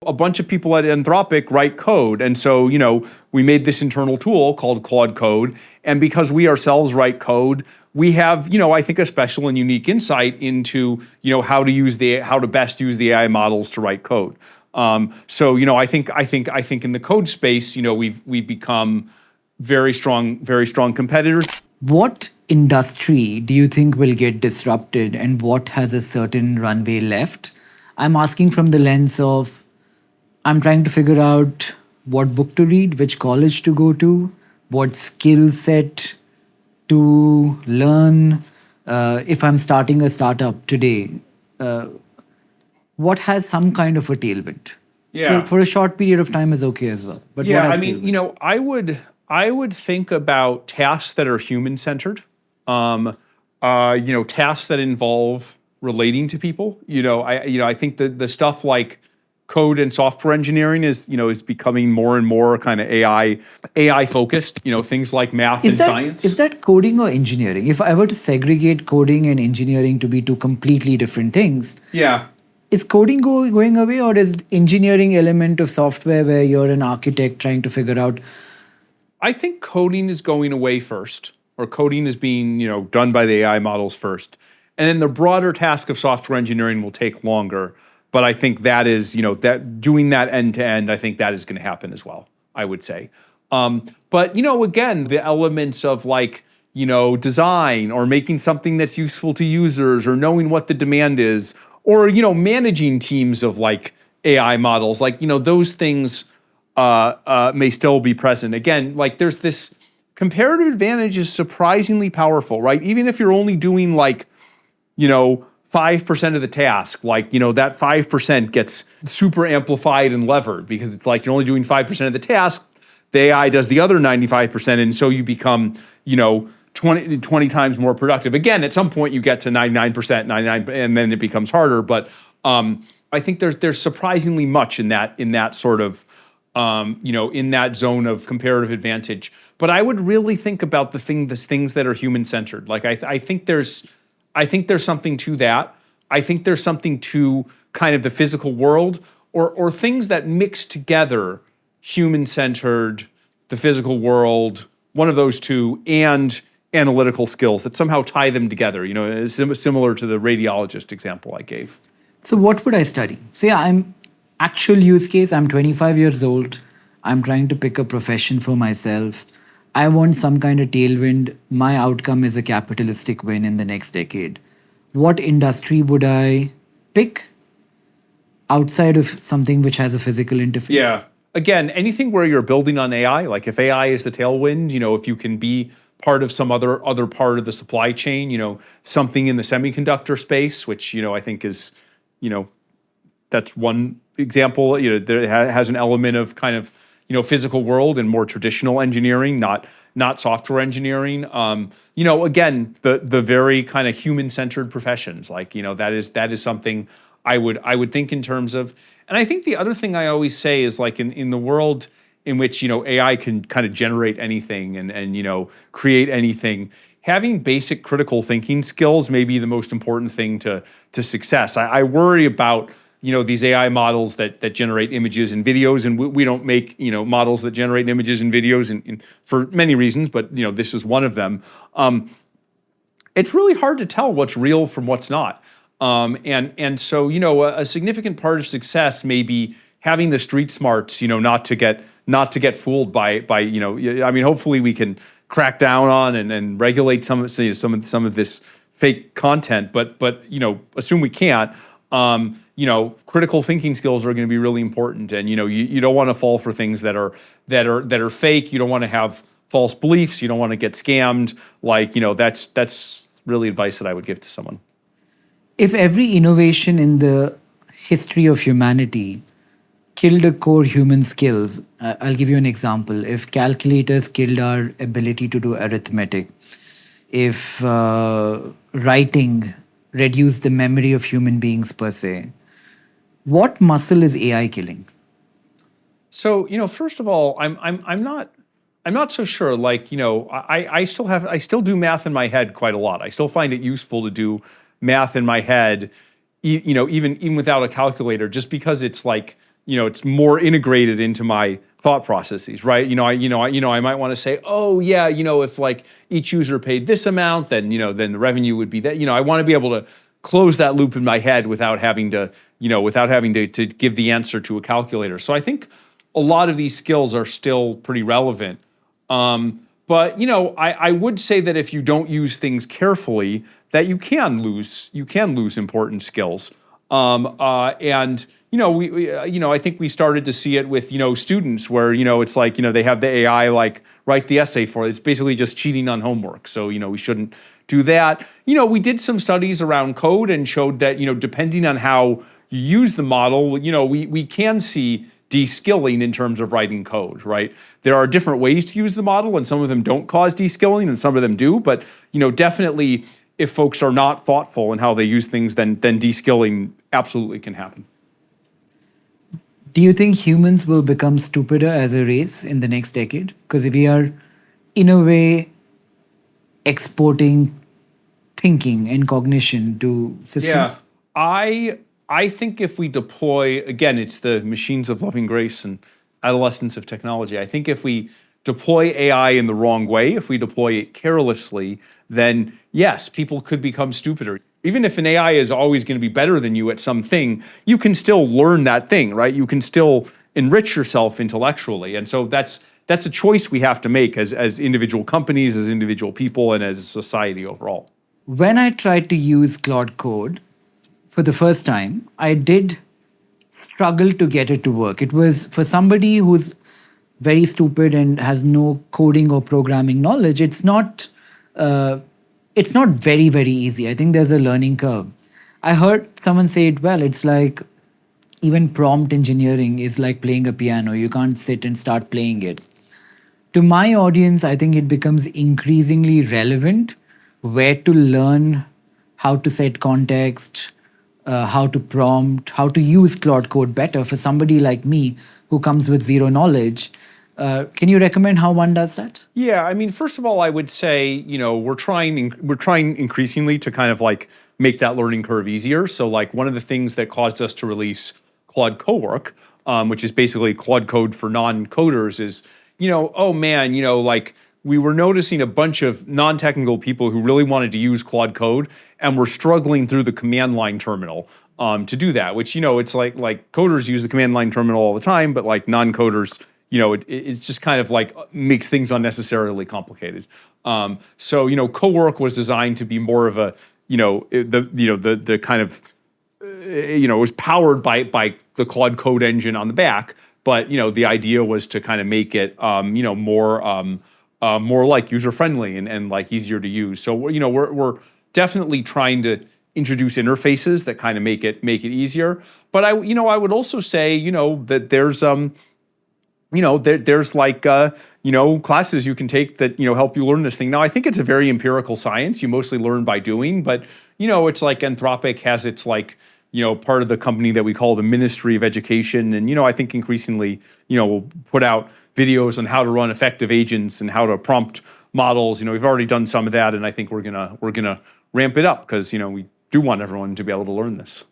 a bunch of people at Anthropic write code. And so, we made this internal tool called Claude Code. And because we ourselves write code, we have, I think a special and unique insight into, how to best use the AI models to write code. So, I think in the code space, we've become very strong competitors. What industry do you think will get disrupted and what has a certain runway left? I'm asking from the lens of, I'm trying to figure out what book to read, which college to go to, what skill set to learn. If I'm starting a startup today, what has some kind of a tailwind? Yeah. For a short period of time is okay as well. But yeah, what has I would think about tasks that are human-centered, tasks that involve relating to people. I think that the stuff like code and software engineering is becoming more and more kind of AI focused. Things like math and science. Is that coding or engineering? If I were to segregate coding and engineering to be two completely different things, yeah. Is coding going away, or is engineering element of software where you're an architect trying to figure out? I think coding is going away first, or coding is being, done by the AI models first. And then the broader task of software engineering will take longer. But I think that is, that doing that end to end, I think that is going to happen as well, I would say. But, again, the elements of design or making something that's useful to users or knowing what the demand is or, managing teams of AI models, those things may still be present. Again, there's this comparative advantage is surprisingly powerful, right? Even if you're only doing 5% of the task, that 5% gets super amplified and levered because it's you're only doing 5% of the task, the AI does the other 95%, and so you become, 20 times more productive. Again, at some point you get to 99%, 99, and then it becomes harder. But I think there's surprisingly much in that sort of, in that zone of comparative advantage. But I would really think about the things that are human-centered. I think there's something to that. I think there's something to kind of the physical world or things that mix together human-centered, the physical world, one of those two, and analytical skills that somehow tie them together, similar to the radiologist example I gave. So what would I study? Say I'm actual use case, I'm 25 years old, I'm trying to pick a profession for myself. I want some kind of tailwind. My outcome is a capitalistic win in the next decade. What industry would I pick outside of something which has a physical interface? Yeah. Again, anything where you're building on AI, if AI is the tailwind, if you can be part of some other part of the supply chain, something in the semiconductor space, which, I think is, that's one example, there has an element of kind of, physical world and more traditional engineering, not software engineering. Again, the very kind of human-centered professions, that is something I would think in terms of. And I think the other thing I always say is in the world in which AI can kind of generate anything and create anything, having basic critical thinking skills may be the most important thing to success. I worry about these AI models that generate images and videos, and we don't make models that generate images and videos and for many reasons, but this is one of them. It's really hard to tell what's real from what's not. And so a significant part of success may be having the street smarts, not to get fooled by hopefully we can crack down on and regulate some of this fake content, but assume we can't. Critical thinking skills are going to be really important, and you don't want to fall for things that are fake. You don't want to have false beliefs. You don't want to get scammed. That's really advice that I would give to someone. If every innovation in the history of humanity killed a core human skills, I'll give you an example. If calculators killed our ability to do arithmetic, if writing reduced the memory of human beings per se, what muscle is AI killing? So, first of all, I'm not so sure. I still do math in my head quite a lot. I still find it useful to do math in my head, even without a calculator, just because it's it's more integrated into my thought processes, right? I might want to say, oh yeah, if like each user paid this amount, then then the revenue would be that. I want to be able to close that loop in my head without having to to give the answer to a calculator. So I think a lot of these skills are still pretty relevant. But I would say that if you don't use things carefully, that you can lose important skills. And I think we started to see it with students where it's like they have the AI like write the essay for it. It's basically just cheating on homework. So we shouldn't do that. We did some studies around code and showed that depending on how you use the model, we can see de-skilling in terms of writing code, right? There are different ways to use the model, and some of them don't cause de-skilling, and some of them do. But definitely, if folks are not thoughtful in how they use things, then de-skilling absolutely can happen. Do you think humans will become stupider as a race in the next decade? Because if we are, in a way, exporting thinking and cognition to systems. Yeah, I think if we deploy, again, it's the machines of loving grace and adolescence of technology. I think if we deploy AI in the wrong way, if we deploy it carelessly, then yes, people could become stupider. Even if an AI is always going to be better than you at something, you can still learn that thing, right? You can still enrich yourself intellectually. And so that's a choice we have to make as individual companies, as individual people, and as a society overall. When I tried to use Claude Code for the first time, I did struggle to get it to work. It was for somebody who's very stupid and has no coding or programming knowledge. It's not very, very easy. I think there's a learning curve. I heard someone say it well. It's like even prompt engineering is like playing a piano. You can't sit and start playing it. To my audience, I think it becomes increasingly relevant where to learn how to set context, how to prompt, how to use Claude Code better for somebody like me who comes with zero knowledge. Can you recommend how one does that? Yeah, I mean, first of all, I would say, we're trying increasingly to kind of like make that learning curve easier. So like one of the things that caused us to release Claude Cowork, which is basically Claude Code for non-coders, is, oh man, like we were noticing a bunch of non-technical people who really wanted to use Claude Code and were struggling through the command line terminal to do that, which, it's like coders use the command line terminal all the time, but like non-coders, it's just kind of like makes things unnecessarily complicated. So, Cowork was designed to be more of a, the kind of, it was powered by the Claude Code engine on the back, but, the idea was to kind of make it, more like user-friendly and like easier to use. So, we're definitely trying to introduce interfaces that kind of make it easier. But I would also say, that there's there's like, classes you can take that, help you learn this thing. Now, I think it's a very empirical science. You mostly learn by doing, but, it's like Anthropic has its like, part of the company that we call the Ministry of Education. And, I think increasingly, we'll put out videos on how to run effective agents and how to prompt models. We've already done some of that. And I think we're gonna ramp it up because, we do want everyone to be able to learn this.